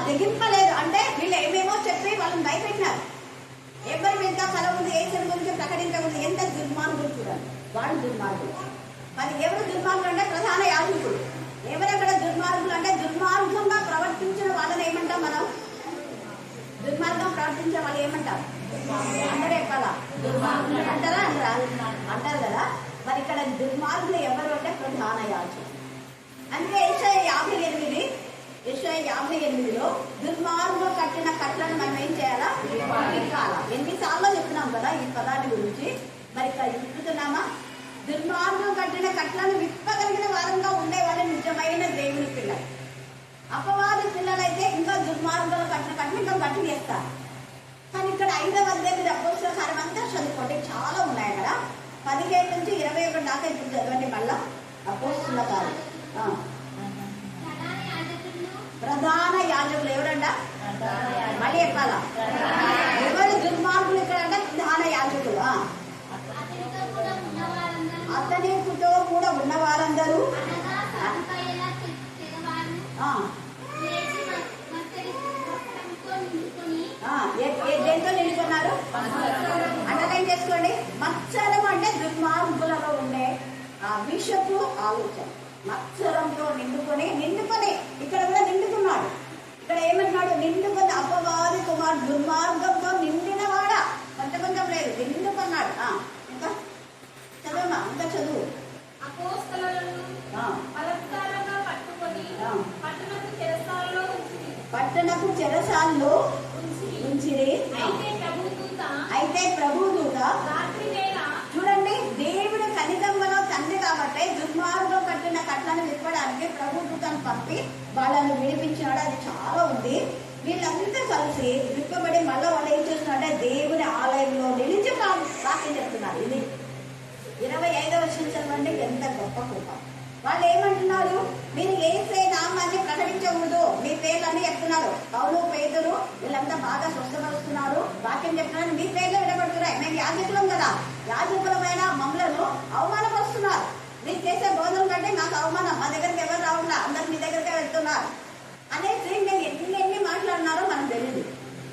తెగింపలేదు అంటే వీళ్ళు ఏమేమో చెప్పి వాళ్ళని భయపెట్టినారు. ఎవరి మీద కల ఉంది, ఏ చెడు గురించి ప్రకటించకూడదు. ఎంత దుర్మార్గులు చూడండి, వాడు దుర్మార్గులు. మరి ఎవరు దుర్మార్గులు అంటే ప్రధాన యాజకుడు. ఎవరెక్కడ దుర్మార్గులు అంటే దుర్మార్గంగా ప్రవర్తించిన వాళ్ళని ఏమంటాం మనం? దుర్మార్గం ప్రవర్తించే వాళ్ళు ఏమంటారు? అందరూ ఎక్కాలా అంటారా? అంటారు కదా. మరి ఇక్కడ దుర్మార్గులు ఎవరు అంటే ప్రధాన యాజకుడు. అందుకే యెషయా 58లో దుర్మార్గులు కట్టిన కట్లను మనం ఏం చేయాలా? విప్పాలా. ఎన్నిసార్లు చెప్తున్నాం కదా ఈ పదాన్ని గురించి. మరి ఇక్కడ విప్పుతున్నామా? దుర్మార్గులు కట్టిన కట్లను విప్పగలిగిన వారంగా ఉండే వాళ్ళ నిజమైన దేవుని పిల్లలు. అపవాది పిల్లలైతే ఇంకా దుర్మార్గులు కట్టిన కట్టిన ఇంకా గట్టి చేస్తారు. కానీ ఇక్కడ 5వ అధ్యాయం అపోస్తుల కార్యం అంతా చదువుకోండి, చాలా ఉన్నాయి కదా. 17 నుంచి 21 దాకా ఇప్పుడు చదవండి మళ్ళా. అపోస్తుల కార్యం ప్రధాన యాజకులు ఎవరంట? మళ్ళీ చెప్పాలా? ఎవరు దుర్మార్గులు ఇక్కడ అంటే ప్రధాన యాజకులు. అతనితో కూడా ఉన్న వారందరూ దేంతో నిలుచున్నారు? అండర్లైన్ చేసుకోండి. మత్సరం అంటే దుర్మార్గులలో ఉండే విషపు ఆలోచన. మత్సరంతో నిండుకొని ఇక్కడ కూడా నిండుకున్నాడు. ఇక్కడ ఏమంటున్నాడు? నిండుకొని అపవాది కుమారుడు, దుర్మార్గంతో నిండిన వాడ. కొంచెం లేదు, నిండుకున్నాడు. ఇంకా చదువుమా, ఇంకా చదువు. పట్టణపు చెరసాల్లో ఉంచిరి. అయితే ప్రభుదూత చూడండి, దేవుడు కనికమ్మలో తండ్రి కాబట్టి దుర్మార్గం కట్టిన కట్లను విప్పడానికి ప్రభుత్వాన్ని పంపి వాళ్ళని విడిపించినాడు. అది చాలా ఉంది. వీళ్ళంతా కలిసి విప్పబడి మళ్ళీ వాళ్ళు ఏం చేస్తున్నారంటే దేవుని ఆలయంలో నిలిచి వాక్యం చెప్తున్నారు. ఇది 25వ వచనం చదవండి. ఎంత గొప్ప కృప. వాళ్ళు ఏమంటున్నారు? మీరు యేసే నామాన్ని ప్రకటించకూడదు, మీ పేర్లన్నీ చెప్తున్నారు. పౌలు, పేతురు వీళ్ళంతా బాగా స్వస్థపరుస్తున్నారు, వాక్యం చెప్తున్నారు, మీ పేర్లు విడబడుతున్నాయి. మేము యాజకులం కదా, యాజకులమైన మమ్మలను అవమానపరుస్తున్నారు. మీరు చేసే బోధన కంటే నాకు అవమానం, మా దగ్గరికి ఎవరు రావట్లా, అందరు మీ దగ్గరికే వెళ్తున్నారు అనేసి నేను ఎన్ని మాట్లాడినారో మనం తెలియదు.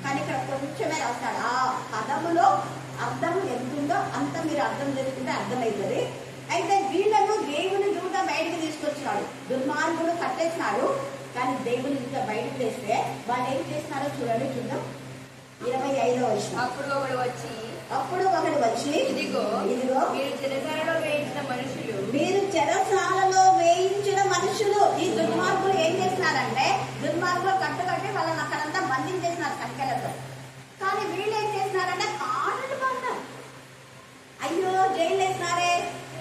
కానీ ఇక్కడ కొంచెమే రాస్తాడు. ఆ పదములో అర్థం ఎంతుందో అంత మీరు అర్థం చేసుకుంటే అర్థమవుతుంది. అయితే వీళ్ళను దేవుని దూత బయటకు తీసుకొచ్చినాడు. దుర్మార్గుడు కట్టేసినాడు, కానీ దేవుని దూత బయటకు తెస్తే వాళ్ళు ఏం చేస్తున్నారో చూడండి. చూద్దాం. 25వ వచనం. అప్పుడు ఒకడు వచ్చి అప్పుడు ఒకడు వచ్చి ఇదిగో ఇదిగో మీరు చెరసాలలో వేయించిన మనుషులు మీరు చెరసాలలో వేయించిన మనుషులు. ఈ దుర్మార్గులు ఏం చేస్తున్నారంటే దుర్మార్గులు కట్టుకట్టి వాళ్ళని అక్కడంతా బంధించేసినారు సంఖ్యలతో. కానీ వీళ్ళు ఏం చేస్తున్నారంటే కాళ్ళు పడతారు. అయ్యో జైలు వేసినారే,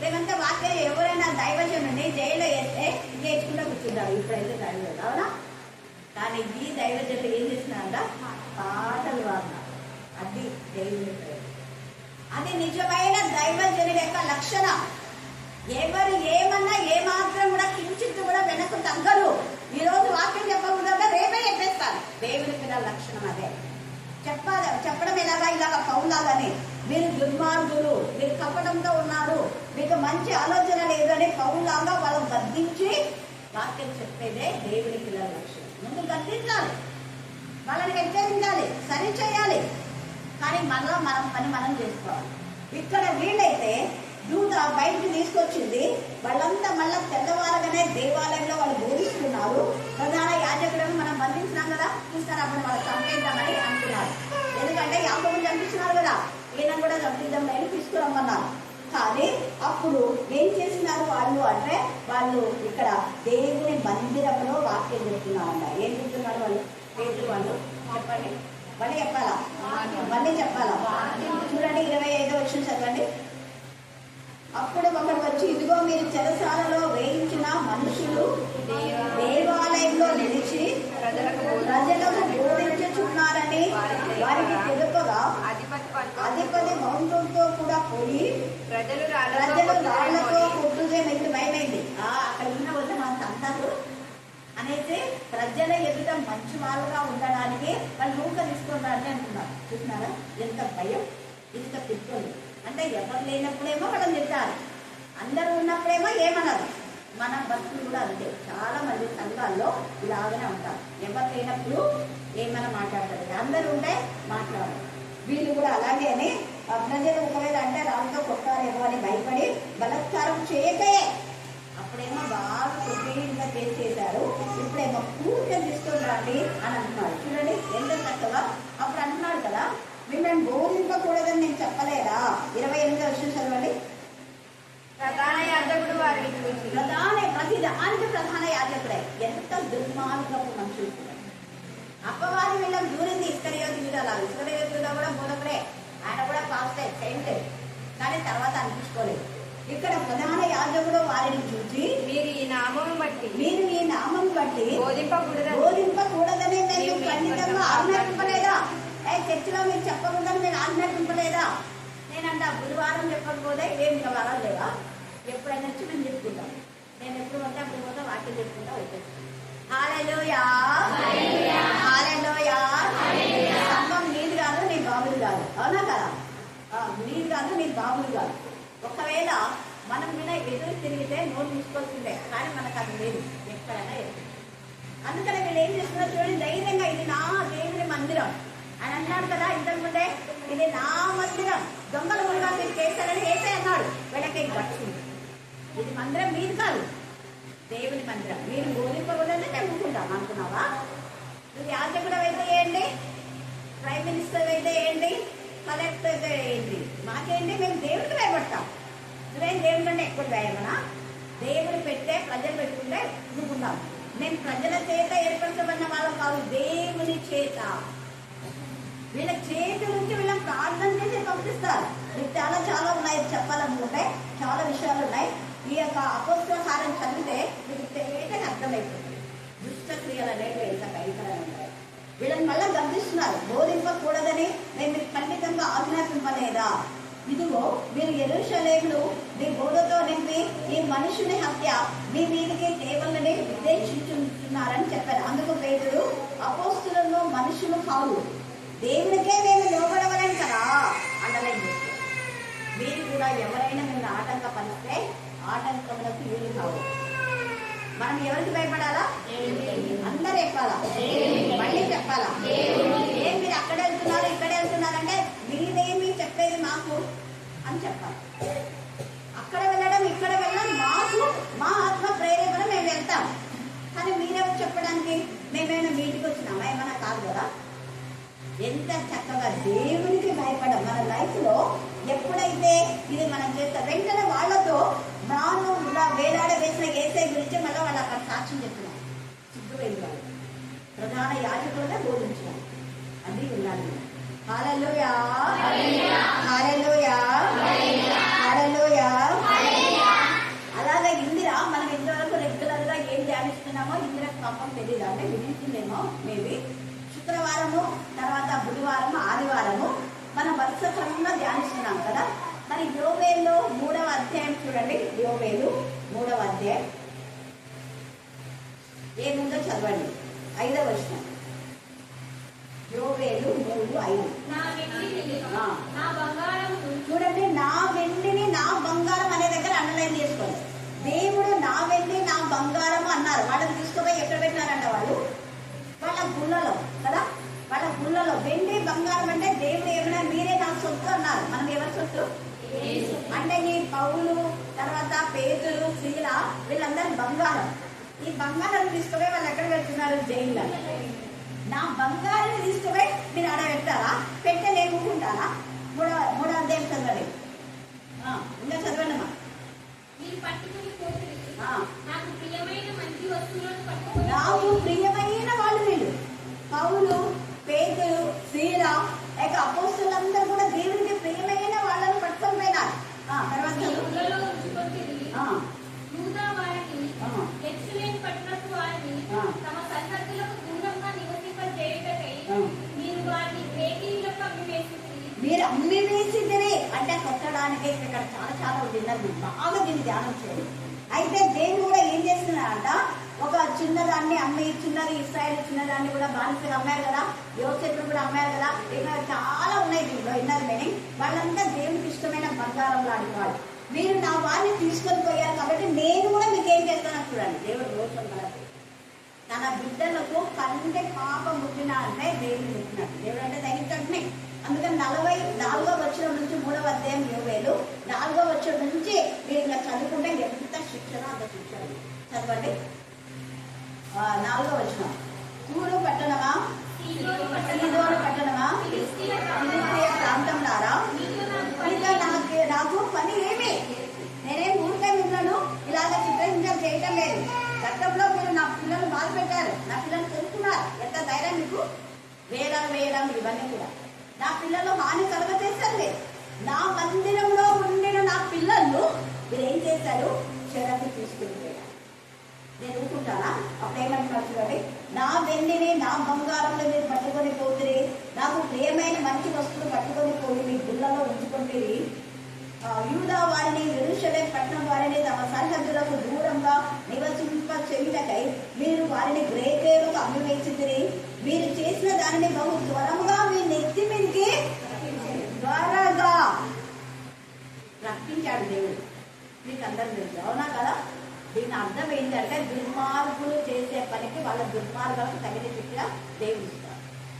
లేదంటే వాక్యం ఎవరైనా దైవజనుని జైల్లో వేస్తే నేర్చుకుంటూ కూర్చుంటారు. ఇప్పుడైతే దైవజనుడు అవునా? కానీ ఈ దైవజనులు ఏం చేస్తున్నారంట పాటలు పాడినారు. అది దేవుని ప్రేమ. అది నిజమైన దైవజనుడి యొక్క లక్షణం. ఎవరు ఏమన్నా ఏమాత్రం కూడా కించిత్ కూడా వెనక్కు తగ్గరు. ఈ రోజు వాక్యం చెప్పకుండా రేపే చెప్పేస్తారు. దేవుని పిల్లల లక్షణం అదే. చెప్పడం ఎలాగా ఇలాగ పౌలాగానే మీరు దుర్మార్గులు, మీరు కపటంతో ఉన్నారు, మీకు మంచి ఆలోచన లేదని పౌలాగా వాళ్ళని గద్దించి వాక్యం చెప్పేదే దేవుని పిల్లల లక్షణం. ముందు గద్దించాలి, వాళ్ళని హెచ్చరించాలి, సరి చేయాలి. కానీ మనలో మనం చేసుకోవాలి. ఇక్కడ వీళ్ళైతే దూత బయటికి తీసుకొచ్చింది. వాళ్ళంతా మళ్ళా తెల్లవారగానే దేవాలయంలో వాళ్ళు బోధిస్తున్నారు. ప్రధాన యాజకులను మనం బంధించినాం కదా, చూస్తారు అప్పుడు వాళ్ళు చంపేద్దామని అంటున్నారు. ఎందుకంటే యాకోబుని చంపించినారు కదా, ఈయన కూడా చంపిద్దాం అని తీసుకురమ్మన్నారు. కానీ అప్పుడు ఏం చేసినారు వాళ్ళు అంటే వాళ్ళు ఇక్కడ దేవుని మందిరంలో వాక్యం చెప్తున్నారంట. ఏం చెప్తున్నారు వాళ్ళు? పేతురు వాళ్ళు చెప్పండి, మళ్ళీ చెప్పాలా? చూడండి 25వ వచనం చదవండి. అప్పుడు ఒకడు వచ్చి ఇదిగో మీరు చెరసాలలో వేయించిన మనుషులు దేవాలయంలో నిలిచి ప్రజలకు బోధించుచున్నారని వారికి తెలుపగా అధిపతి మౌంటంతో కూడా పోయి ప్రజలు రాళ్లతో కొట్టుదే మీకు భయమైంది. అక్కడ ఉన్న వద్ద మనకు అంటారు అనేసి ప్రజల ఎదుట మంచి వాళ్ళుగా ఉండడానికి వాళ్ళు నూక తీసుకుంటారని అంటున్నారు. చూస్తున్నారా ఎంత భయం, ఇంత పిప్పలు. అంటే ఎవరు లేనప్పుడేమో వాళ్ళని తిట్టాలి, అందరూ ఉన్నప్పుడేమో ఏమన్నారు. మన భక్తులు కూడా అంతే. చాలా మంది సంఘాల్లో ఇలాగనే ఉంటారు. ఎవరు లేనప్పుడు ఏమైనా మాట్లాడతారు, అందరూ ఉంటే మాట్లాడరు. వీళ్ళు కూడా అలాగే అని ప్రజలు ఒకవేళ అంటే రాళ్ళతో కొట్టారేమో అని భయపడి బలత్కారం చేయకే అప్పుడేమో బాగా కుటీరంగా చేసేసారు, ఇప్పుడేమో పూర్తిగా తీసుకుంటారండి అని అంటున్నారు. చూడండి ఎంత చక్కగా. అప్పుడు అంటున్నాడు కదా మిమ్మల్ని బోధింపకూడదని నేను చెప్పలేదా? 28వ వచనం చదవండి. ప్రధాన యాజకుడు వారిని చూసి ప్రతి దానికి ప్రధాన యాజకుడే. ఎంత దుర్మార్గపు మనుషులు. అప్పవాది వీళ్ళకి దూరింది ఇస్కరియోతు యూదా. ఇస్కరియోతు యూదా కూడా బోధకుడే, ఆయన కూడా పాస్టే సెయింట్, కానీ తర్వాత అనిపించుకోలేదు. ఇక్కడ ప్రధాన యాజకుడు వారిని చూసి మీరు ఈ నామం బట్టి బోధింపకూడదని నేను ఖండితంగా ఆజ్ఞాపింపలేదా? చర్చిలో మీరు చెప్పకూడదని నేను ఆజ్ఞాపింపలేదా? నేనంట బుధవారం చెప్పకపోతే ఏం వారాలు లేవా? ఎప్పుడైనా వచ్చి మేము చెప్పుకుంటాం. నేను ఎప్పుడు పోతే అప్పుడు పోతే వాక్యం చెప్పుకుంటా వచ్చేస్తాను. హల్లెలూయా, హల్లెలూయా. సంఘం నీది కాదు, నీ బాబులు కాదు, అవునా కదా? నీది కాదు, నీ బాబులు కాదు. ఒకవేళ మనం మీద ఎదురు తిరిగితే నోరు తీసుకోవాల్సిందే, కానీ మనకు అది లేదు ఎక్కడైనా. అందుకని వీళ్ళు ఏం చేస్తున్నారు చూడండి, ధైర్యంగా ఇది నా దేవుని మందిరం అని అన్నాడు కదా ఇంతకుముందే. ఇది నా మందిరం, దొంగలు కూడా మీరు చేశారని వేసే అన్నాడు. వీళ్ళకి పట్టుకుంది, ఇది మందిరం మీది కాదు, దేవుని మందిరం. మీరు బోధింపకూడదని చెప్పుకుంటాం అనుకున్నావా? ఇది యాజకుడు అయితే ఏంటి, ప్రైమ్ మినిస్టర్ అయితే ఏంటి, కలెక్టర్ అయితే ఏంటి, మాకేంటి? మేము దేవుడికి భయపడతాం. నువ్వేం దేవుడి కంటే ఎక్కువ భయమనా? దేవుడు పెట్టే ప్రజలు పెట్టుకుంటే నువ్వుకుంటాం. మేము ప్రజల చేత ఏర్పరచబడిన వాళ్ళం కాదు, దేవుని చేత. వీళ్ళ చేతి నుంచి వీళ్ళని ప్రార్థన చేసి పంపిస్తారు. మీకు చాలా ఉన్నాయి చెప్పాలనుకుంటే, చాలా విషయాలు ఉన్నాయి. ఈ యొక్క అపోస్తల కార్యం చదివితే మీకు తేటగా అర్థమైపోతుంది. దుష్ట క్రియలు అనేవి ఎంత భయంకరంగా ఉంటాయి. వీళ్ళని మళ్ళీ గర్దిస్తున్నారు, బోధింపకూడదని నేను మీకు ఖండితంగా ఆజ్ఞాపింపలేదా? ఇదిగో మీరు యెరూషలేమును మీ బోధతో నింపి ఈ మనుషుని హత్య మీ మీదకి దేవుళ్ళని ఉద్దేశించుతున్నారని చెప్పారు. అందుకు పేతురు అపోస్తులను మనుషులు కాదు, దేవునికే మేము లోబడవలేం కదా అండర్లైన్ చేస్తారు. మీరు కూడా ఎవరైనా మీరు ఆటంకపరిస్తే ఆటంకములకు వీలు కావు. మనం ఎవరికి భయపడాలా? అందరు చెప్పాలా? మళ్ళీ చెప్పాలా? ఏం మీరు అక్కడ వెళ్తున్నారు ఇక్కడ వెళ్తున్నారంటే మీరేమి చెప్పేది మాకు అని చెప్పాలి. అక్కడ వెళ్ళడం ఇక్కడ వెళ్ళడం మాకు మా ఆత్మ ప్రేరేపణ మేము వెళ్తాం. కానీ మీరెవరు చెప్పడానికి? మేమేమైనా మీటికి వచ్చినామా? ఏమైనా కాదు కదా. ఎంత చక్కగా దేవునికి భయపడం. మన లైఫ్లో ఎప్పుడైతే ఇది మనం చేస్తాం వెంటనే వాళ్ళతో నాను ఇలా వేలాడ వేసిన ఏసై గురించి మళ్ళీ వాళ్ళు అక్కడ సాక్ష్యం చెప్తున్నారు. సిగ్గుపోయింది వాళ్ళు ప్రధాన యాజకులుగా బోధించారు. అది ఉండాలి. హల్లెలూయా హల్లెలూయా హల్లెలూయా. అలాగే ఇందిర మనం ఇంతవరకు రెగ్యులర్ గా ఏం ధ్యానిస్తున్నామో ఇందిరకు పాపం తెలియదు, అంటే వినిస్తుందేమో మేబీ. శుక్రవారము తర్వాత బుధవారము ఆదివారము మనం వరుస క్రమంలో ధ్యానిస్తున్నాం కదా. మరి యోవేలు 3వ అధ్యాయం చూడండి. యోవేలు 3వ అధ్యాయం ఏముందో చదవండి. 5వ వచనం. యోవేలు 3:5. చూడండి, నా వెండిని నా బంగారం అనే దగ్గర అండర్లైన్ చేసుకోండి. దేవుడు నా వెండి నా బంగారం అన్నారు. వాళ్ళని తీసుకుపోయి ఎక్కడ పెట్టినారంట? వాళ్ళు వాళ్ళ గుళ్ళలో కదా. వాళ్ళ గుళ్ళలో వెండి బంగారం అంటే దేవుడు ఏమైనా మీరే నా సొత్తు అన్నారు. మనం ఎవరి సొత్తు అంటే ఈ పౌలు తర్వాత పేతులు శీల వీళ్ళందరూ బంగారం. ఈ బంగారం తీసుకుపోయి వాళ్ళు ఎక్కడ పెడుతున్నారు? జైల్లో. నా బంగారాన్ని తీసుకుపోయి మీరు ఆడ పెడతారా? పెట్టే లేకుంటారా? మూడో అధ్యాయం చదవండి. ఇంకా చదవండి అమ్మా. నాకు ప్రియమైన వాళ్ళు వీళ్ళు పౌలు పేతులు శీల లేక అపోస్తులందరూ కూడా దేవునికి ప్రియమైన వాళ్ళని పట్టుకొని పోయినారు. తర్వాత మీరు అమ్మి వేసిందిరే అంటే కొట్టడానికి ఇక్కడ చాలా విన్నది. బాగా దీన్ని ధ్యానం చేయండి. అయితే దేవుడు కూడా ఏం చేస్తున్నారంట, ఒక చిన్నదాన్ని అమ్మి, చిన్నది ఇస్రాయేల్ చిన్నదాన్ని కూడా బానిసగా అమ్మారు కదా, యోసేపును కూడా అమ్మారు కదా. ఇంకా చాలా ఉన్నాయి దీంట్లో ఇన్నర్ మీనింగ్. వాళ్ళంతా దేవునికి ఇష్టమైన బంగారం లాంటి వాళ్ళు. మీరు నా వారిని తీసుకొని పోయారు కాబట్టి నేను కూడా మీకు ఏం చేస్తాను చూడండి. దేవుడు రోజు తన బిడ్డలకు కంటే పాపం పుట్టిన అంటే దేవుడు పుట్టినట్టు. దేవుడు అంటే తగ్గించండి. అందుకని 44వ వచనం నుంచి 3వ అధ్యాయం యోవేలు 4వ వచనం నుంచి మీరు ఇలా చదువుకుంటే ఎంత శిక్షణ అంత శిక్షణ. చదవండి. 4వ వచనం. తూరు పట్టణమా, సీదోను పట్టణమా, ఫిలిష్తీయ ప్రాంతం లారా, ఇంకా నాకు పని ఏమి? నేనేం ఊరికే మిమ్మల్ని ఇలాగ చిత్రహింసలు చేయటం లేదు. గతంలో మీరు నా పిల్లలు బాధ పెట్టారు, నా పిల్లలు తెలుసుకున్నారు. ఎంత ధైర్యం మీకు? వేయడం ఇవన్నీ కూడా నా పిల్లలు హాని కలగచేస్తారు. నా మందిరంలో ఉండిన నా పిల్లలు మీరు ఏం చేశారు? చెరకు తీసుకెళ్ళిపోయారు. నేను ఊరుకుంటానా? అప్పుడు ఏమంటున్నారు చూడండి. నా వెండిని నా బంగారంలో మీరు పట్టుకొని పోతుంది, నాకు ప్రియమైన మంచి వస్తువులు పట్టుకొని పోయి మీ గుళ్ళలో ఉంచుకుంటే యూదా వారిని యెరూషలేము పట్టణం వారిని తమ సరిహద్దులకు దూరంగా నివసింప చేయుటకై మీరు వారిని గ్రేకేలకు అమ్మివేసింది. మీరు చేసిన దానిని బహు త్వరముగా మీ నెత్తి మీదకి త్వరగా రప్పించాడు దేవుడు. మీకు అందరూ తెలుసు, అవునా కదా? దీని అర్థం ఏంటంటే దుర్మార్గులు చేసే పనికి వాళ్ళ దుర్మార్గులకు తగిన శిక్ష దేవుడు ఇస్తారు.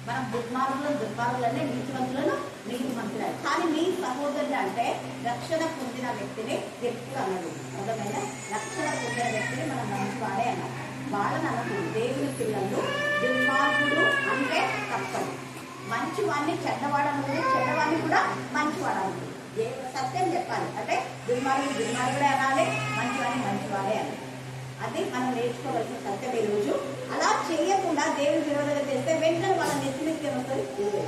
మనం దుర్మార్గులనే నీతివంతులను నీతిమంతులే. కానీ మీ సహోదరుడు అంటే రక్షణ పొందిన వ్యక్తిని వ్యక్తి అన్నది అర్థమైనా. రక్షణ పొందిన వ్యక్తిని మనం మంచివాడే అన్నాం. వాళ్ళని అన్నప్పుడు దేవుని పిల్లలు దుర్మార్గుడు అంటే తప్పదు. మంచివాడిని చెడ్డవాడనుకుని చెడ్డవాడిని కూడా మంచివాడనుకుంది. సత్యం చెప్పాలి అంటే దుర్మార్గుడే అనాలి, మంచివాడే అనాలి. అది మనం నేర్చుకోవాల్సిన సత్యం. ఈ రోజు అలా చేయకుండా దేవుని విరోధంగా చేస్తే వెంటనే వాళ్ళని నెత్తిమెత్తి వస్తుంది.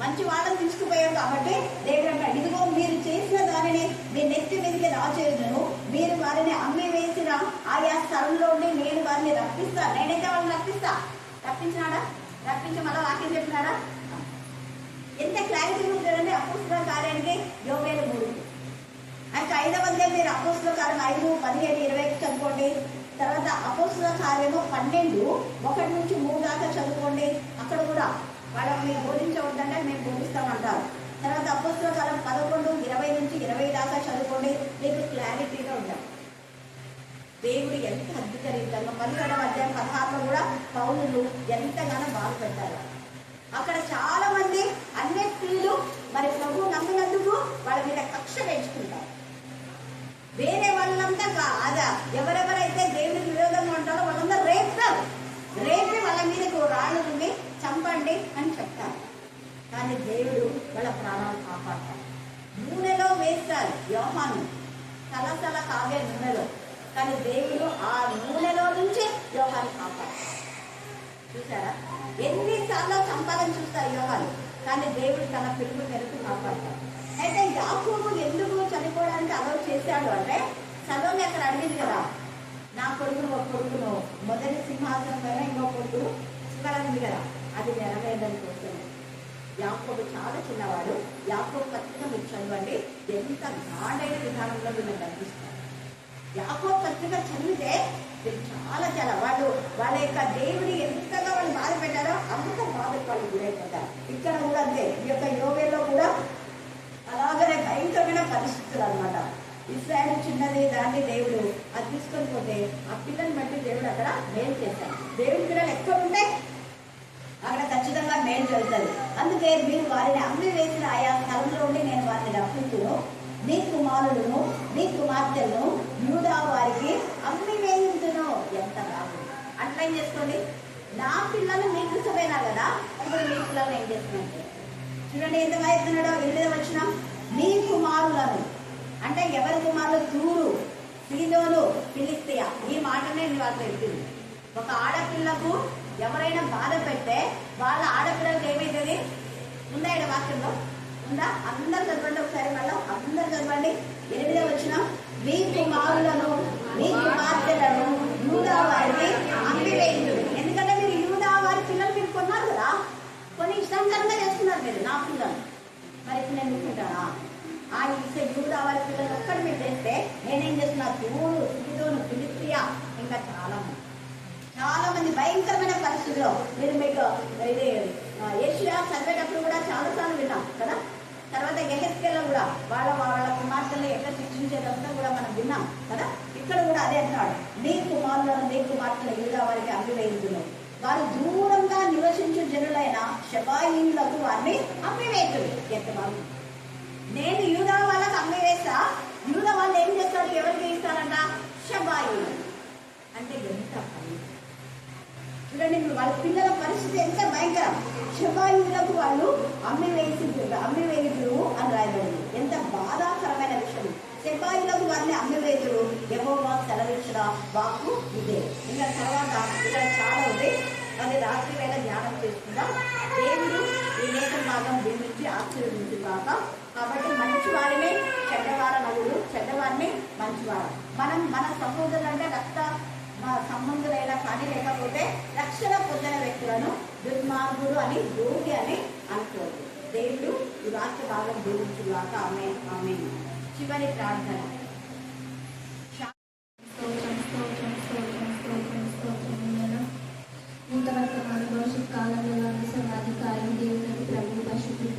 మంచి వాళ్ళని తీసుకుపోయాం కాబట్టి దేవుడు అంటాడు, ఇదిగో మీరు చేసిన దానిని మీ నెత్తి మీదకి రాచేయుదును, మీరు వారిని అమ్మి వేసిన ఆయా స్థలంలోనే నేను వారిని రప్పిస్తాను. నేనైతే వాళ్ళని రప్పించినాడా? రప్పించి మళ్ళీ వాక్యం చెప్పినాడా? ఎంత క్లారిటీ ఉంటుందండి అపోస్తలుల కార్యానికి. యోవేలు 3. అంటే 5వ అధ్యాయం మీరు అపోస్తలుల కార్యం 5, 17, 20 చదువుకోండి. తర్వాత అపోస్తలుల కార్యము 12, 1 నుంచి 3 దాకా చదువుకోండి. అక్కడ కూడా వాళ్ళకి మీరు బోధించవద్దంటే మేము బోధిస్తామంటారు. తర్వాత అపోస్తలుల కార్యం 11, 20 నుంచి 20 దాకా చదువుకోండి. మీకు క్లారిటీగా ఉంటారు. దేవుడు ఎంత అద్భుత రీతంగా 17వ అధ్యాయం 16లో కూడా పౌలులు ఎంతగానో బాధ పెట్టారు. అక్కడ చాలా మంది అన్ని స్త్రీలు మరి ప్రభు నమ్మినందుకు వాళ్ళ మీద కక్ష పెంచుకుంటారు. వేరే వాళ్ళంతా అదా ఎవరెవరైతే దేవునికి విరోధంగా ఉంటారో వాళ్ళందరూ రేపి వాళ్ళ మీదకు రాళ్ళు నుండి చంపండి అని చెప్తారు. కానీ దేవుడు వాళ్ళ ప్రాణాలు కాపాడతారు. నూనెలో వేస్తారు యోహాను, సలసల కాగే నూనెలో, కానీ దేవుడు ఆ నూనెలో నుంచి యోహాను కాపాడతారు. చూసారా, ఎన్నిసార్లు చంపాలని చూస్తారు యోహాను, కానీ దేవుడు తన పిలుపు మేరకు కాపాడతారు. అయితే యాకోబు ఎందుకు చనిపోవడానికి అలౌ చేశాడు అంటే, సలోమి అక్కడ అడిగింది కదా, నా కొడుకును ఒక కొడుకును మొదటి సింహాసనం పైన ఇంకో కొడుకు చివరంది కదా, అది నెరవేరదని కోసం. యాకోబు చాలా చిన్నవాడు. యాకోబు పత్రిక మీరు చదవండి, ఎంత నాడైన విధానంలో వీళ్ళు కనిపిస్తారు. యాకోబు పత్రిక చదివితే మీరు చాలా చాలా వాళ్ళ యొక్క దేవుడి ఎంతగా వాళ్ళు బాధ పెట్టారో అంత బాధకు వాళ్ళు గురైపోతారు. ఇక్కడ కూడా అంతే, ఈ యొక్క యోవేలో కూడా అలాగనే భయంకరమైన పరిస్థితులు అనమాట. ఇశ్రాయేలు చిన్నది, దాన్ని దేవుడు అది తీసుకొని పోతే ఆ పిల్లని బట్టి దేవుడు అక్కడ మేలు చేశాడు. దేవుడి పిల్లలు ఎక్కడ ఉంటే అక్కడ ఖచ్చితంగా మేలు జరుగుతుంది. అందుకే మీరు వారిని అమ్మి వేసిన ఆయా స్థలంలో ఉండి నేను వారిని రప్పించును, నీ కుమారులను నీ కుమార్తెలను యూదా వారికి అమ్మి వేయించును. ఎంత బాగుంది. అట్లా ఏం చేసుకోండి, నా పిల్లలు మీకు ఇష్టమైనా కదా, ఇప్పుడు మీ పిల్లలు ఏం చేస్తున్నారు చూడండి, ఎంత చెప్తున్నాడో. 8వ వచనం, నీ కుమారులను అంటే ఎవరి కుమారులు? తూరు, సీదోను, ఫిలిష్తియా. ఈ మాటనే నేను వాళ్ళకి చెప్పింది. ఒక ఆడపిల్లకు ఎవరైనా బాధ పెడితే వాళ్ళ ఆడపిల్లలకు ఏమైతుంది? ఉందా ఇక్కడ వాక్యంలో? ఉందా? అందరు చదవండి ఒకసారి, మళ్ళీ అందరు చదవండి. 8వ వచనం, నీ కుమారులను నీ కుమార్తెలను యూదా వారికి అమ్మి వేయించుడు. ఎందుకంటే మీరు యూదా వారి పిల్లలు మీరు కొన్నారు కదా, కొన్ని ఇష్టంకరంగా చేసుకున్నారు మీరు నా పిల్లలు. మరి ఇప్పుడు నేను చూసుకుంటానా? ఆ ఇస్తే యూదా వారి పిల్లలు ఒక్కటి మీరు చేస్తే నేనేం చేస్తున్నా? తూరు, సీదోను, ఫిలిష్తియా, ఇంకా చాలా మంది భయంకరమైన పరిస్థితిలో. మీరు మీకు ఇది ఏషియా చదివేటప్పుడు కూడా చాలాసార్లు విన్నాం కదా. తర్వాత ఎహెజ్కేల్లో కూడా వాళ్ళ కుమార్తెలు ఎట్లా శిక్షించేదంతా కూడా మనం విన్నాం కదా. ఇక్కడ కూడా అదే అంటున్నాడు, నీ కుమారులను నీ కుమార్తెలు యూదా వారికి అమ్మి వేయించును, వారు దూరంగా నివసించే జనులైన షెబాయీయులకు వారిని అమ్మి వేయుదురు. ఎంత బాగుంది. నేను యూదా వాళ్ళకి అమ్మి వేస్తా, యూదా వాళ్ళు ఏం చేస్తారు? ఎవరికి ఇస్తారంట? షెబాయీయులు. అంటే ఎంత పని చూడండి, వాళ్ళ పిల్లల పరిస్థితి ఎంత భయంకరం. షెబాయీయులకు వాళ్ళు అమ్మి వేయుదురు అని రాయబడింది. ఎంత బాధాకరమైన విషయం. షెబాయీయులకు వారిని అమ్మి వేయుదురు, యెహోవా సెలవిచ్చిన వాక్కు ఇదే. ఇంకా తర్వాత ఇక్కడ చాలా ఉంది, అది రాత్రి వేళ ధ్యానం చేసుకుందాం. దేవుడు ఈ లేఖ భాగం దీనికి ఆశీర్వదించుగాక. కాబట్టి మంచి వారిని చెడ్డవారనగుడు, చెడ్డవారిని మంచివారు. మన సహోదరులు అంటే రక్త సంబంధులైనా కానీ లేకపోతే రక్షణ పొందిన వ్యక్తులను దుర్మార్గుడు అని, రోగి అని అనుకోదు. దేవుడు ఈ వాక్య భాగం దీవించుగాక. ఆమేన్, ఆమేన్. చివరి ప్రార్థన. వర్తమాన భవిష్యత్ కాలంలో సర్వాధికారం దేవునికి ప్రభు పరిశుద్ధుడు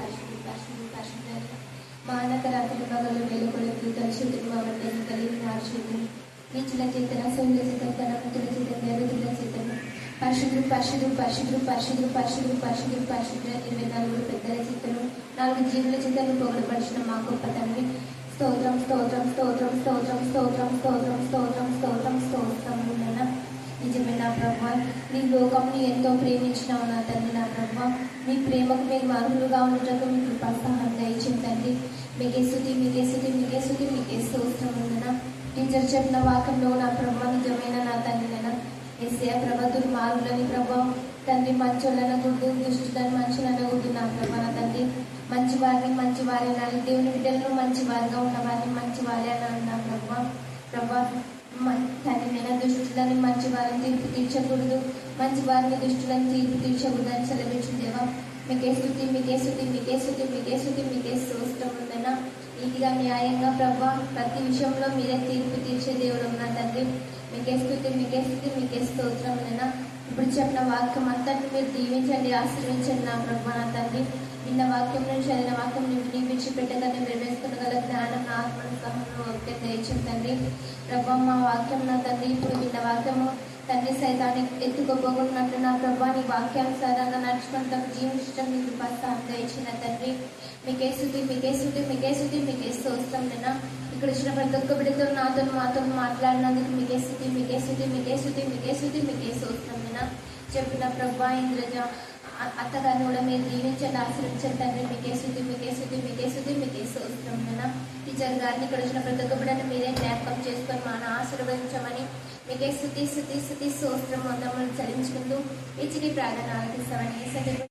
మానక రాత్రి పగలు మేలుకొలకి కలిసి అవన్నీ కలిగి నాశుద్ధి నీచుల చేతన సౌల చేతన ధనవంతుల చేతన దేవతల చేతన పరిశుద్ధుడు పరిశుద్ధుడు పరిశుద్ధుడు పరిశుద్ధుడు పరిశుద్ధుడు పరిశుద్ధుడు పరిశుద్ధుల 24 పెద్దల చేతను 4 జీవుల చేతను పొగడపరిచిన మా గొప్ప తండ్రి, స్తోత్రం స్తోత్రం స్తోత్రం స్తోత్రం స్తోత్రం స్తోత్రం స్తోత్రం స్తోత్రం స్తోత్రం స్తోత్రం. నిజమే నా ప్రభా, నీ లోకంని ఎంతో ప్రేమించినావు నా తండ్రి. నా ప్రభా, మీ ప్రేమకు మేము అర్హులుగా ఉండటకు మీ కృపాసహాయం దయచేయండి తండ్రి. మీకే స్తుతి, మీకే స్తుతి, మీకే స్తుతి, మీకే స్తోత్రం ఉందనా. టీచర్ చెప్పిన వాక్యంలో నా ప్రభా నిజమైన నా తండ్రినైనా ఎస్ఏ ప్రభా దుర్మార్గులని ప్రభా తండ్రి మంచోళ్ళన గుడ్డు, దుష్టులని మనుషులన గుడ్డు నా ప్రభా నా తండ్రి. మంచి వారి అనాలి, దేవుని బిడ్డలను మంచి వారిగా ఉన్న వారిని మంచి వారి అనాలి నా ప్రభా. ప్రభా తండ్రి నేను దుష్టులని మంచి వారిని తీర్పు తీర్చకూడదు, మంచి వారిని దుష్టులని తీర్పు తీర్చకూడదు అని సెలవిచ్చిందేవా. మీకే స్తుతి, మీకే స్తుతి, మీకే స్తుతి, మీకే స్తుతి, మీకే స్తోత్రం ఉందనా. నీతిగా న్యాయంగా ప్రభా ప్రతి విషయంలో మీరే తీర్పు తీర్చే దేవుడు నా తండ్రి. మీకే స్తుతి, మీకే స్తుతి, మీకే స్తోత్రం ఉందనా. ఇప్పుడు చెప్పిన వాక్యం అంతటిని మీరు దీవించండి, ఆశీర్వించండి నా ప్రభా నా తండ్రి. నిన్న వాక్యం నుంచి చదివిన వాక్యం నీ విడిచిపెట్టగానే నిర్వేసుకునగల జ్ఞానం నా ఆత్మను సహనంలో ఒకటే దయచేయండి తండ్రి. ప్రభా మా వాక్యం నా తండ్రి ఇప్పుడు నిన్న వాక్యము తండ్రి సైతాన్ని ఎత్తుకోబోకున్నట్లు నా ప్రభా నీ వాక్యానుసారంగా నడుచుకుంటాం జీవించడం నీకు ప్రోత్సాహం దయచిన తండ్రి. మీకే స్తుతి, మీకే స్తుతి, మీకే స్తుతి, మీకే స్తోత్రం నిన్న ఇక్కడ వచ్చిన ప్రతి ఒక్క బిడ్డతో మాతో మాట్లాడినందుకు మీకే స్తుతి, మీకే స్తుతి, మీకే స్తుతి, మీకే స్తుతి, మీకే స్తోత్రం నిన్న చెప్పిన ప్రభా ఇంద్రజ అత్తగారిని కూడా మీరు దీవించండి, ఆశీర్వించండి తండ్రి. మీకే స్తుతి, మీకే స్తుతి, మీకే స్తుతి, మీకే స్తోత్రం నాయనా. టీచర్ గారిని ఇక్కడ వచ్చిన ప్రతి ఒక్క బిడ్డను మీరే జ్ఞాపకం చేసుకొని మన ఆశీర్వదించమని మీకే స్తుతి స్తుతి స్తుతి స్తోత్రం వందములు చెల్లించుకుంటూ ఇచ్చిడి ప్రార్థన ఆలకిస్తామని